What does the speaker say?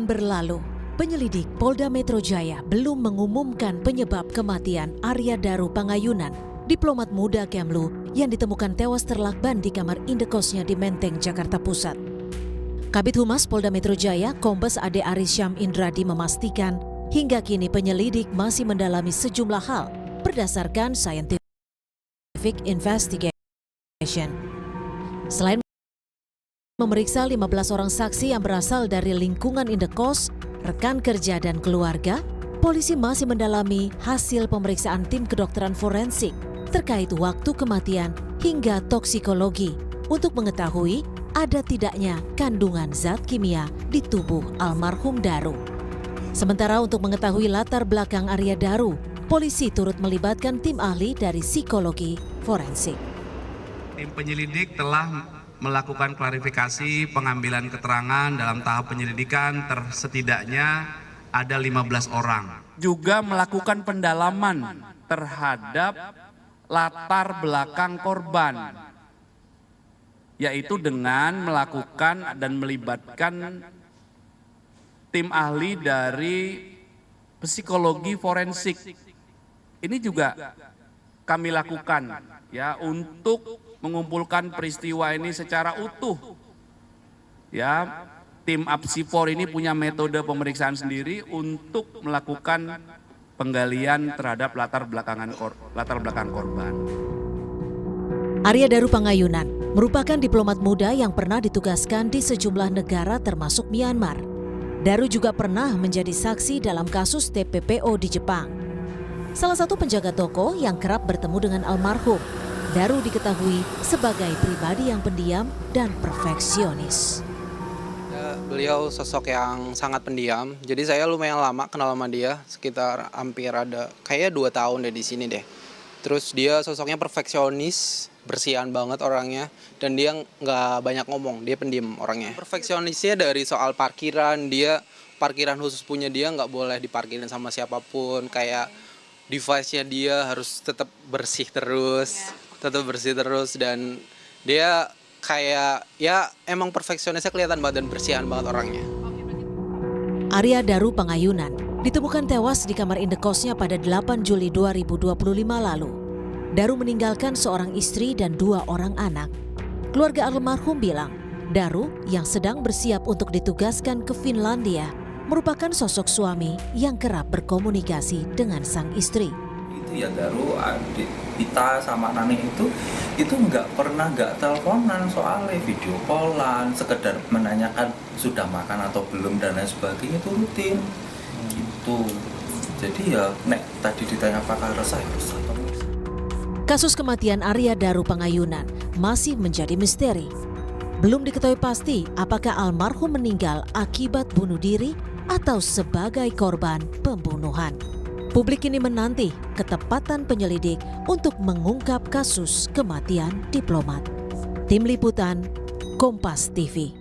bulan berlalu, penyelidik Polda Metro Jaya belum mengumumkan penyebab kematian Arya Daru Pangayunan, diplomat muda Kemlu yang ditemukan tewas terlakban di kamar indekosnya di Menteng, Jakarta Pusat. Kabid Humas Polda Metro Jaya, Kombes Ade Arisyam Indradi memastikan hingga kini penyelidik masih mendalami sejumlah hal berdasarkan scientific investigation. Selain memeriksa 15 orang saksi yang berasal dari lingkungan indekos, rekan kerja dan keluarga, polisi masih mendalami hasil pemeriksaan tim kedokteran forensik terkait waktu kematian hingga toksikologi untuk mengetahui ada tidaknya kandungan zat kimia di tubuh almarhum Daru. Sementara untuk mengetahui latar belakang Arya Daru, polisi turut melibatkan tim ahli dari psikologi forensik. Tim penyelidik telah melakukan klarifikasi pengambilan keterangan dalam tahap penyelidikan setidaknya ada 15 orang. Juga melakukan pendalaman terhadap latar belakang korban, yaitu dengan melakukan dan melibatkan tim ahli dari psikologi forensik. Ini juga kami lakukan ya untuk mengumpulkan peristiwa ini secara utuh. Ya, tim Apsifor ini punya metode pemeriksaan sendiri untuk melakukan penggalian terhadap latar belakang korban. Arya Daru Pangayunan merupakan diplomat muda yang pernah ditugaskan di sejumlah negara termasuk Myanmar. Daru juga pernah menjadi saksi dalam kasus TPPO di Jepang. Salah satu penjaga toko yang kerap bertemu dengan almarhum, Daru diketahui sebagai pribadi yang pendiam dan perfeksionis. Beliau sosok yang sangat pendiam, jadi saya lumayan lama kenal sama dia, sekitar hampir ada kayaknya 2 tahun deh di sini deh. Terus dia sosoknya perfeksionis, bersihan banget orangnya, dan dia nggak banyak ngomong, dia pendiam orangnya. Perfeksionisnya dari soal parkiran, dia parkiran khusus punya dia nggak boleh diparkirin sama siapapun, kayak device-nya dia harus tetap bersih terus. Dan dia kayak ya emang perfeksionisnya kelihatan banget dan bersihan banget orangnya. Arya Daru Pangayunan ditemukan tewas di kamar indekosnya pada 8 Juli 2025 lalu. Daru meninggalkan seorang istri dan 2 orang anak. Keluarga almarhum bilang, Daru yang sedang bersiap untuk ditugaskan ke Finlandia merupakan sosok suami yang kerap berkomunikasi dengan sang istri. Itu ya Daru, adik kita sama Nani itu nggak teleponan, soalnya video callan, sekedar menanyakan sudah makan atau belum dan lain sebagainya, itu rutin gitu. Jadi ya nek tadi ditanya apakah resah. Kasus kematian Arya Daru Pangayunan masih menjadi misteri. Belum diketahui pasti apakah almarhum meninggal akibat bunuh diri atau sebagai korban pembunuhan. Publik kini menanti ketepatan penyelidik untuk mengungkap kasus kematian diplomat. Tim Liputan, Kompas TV.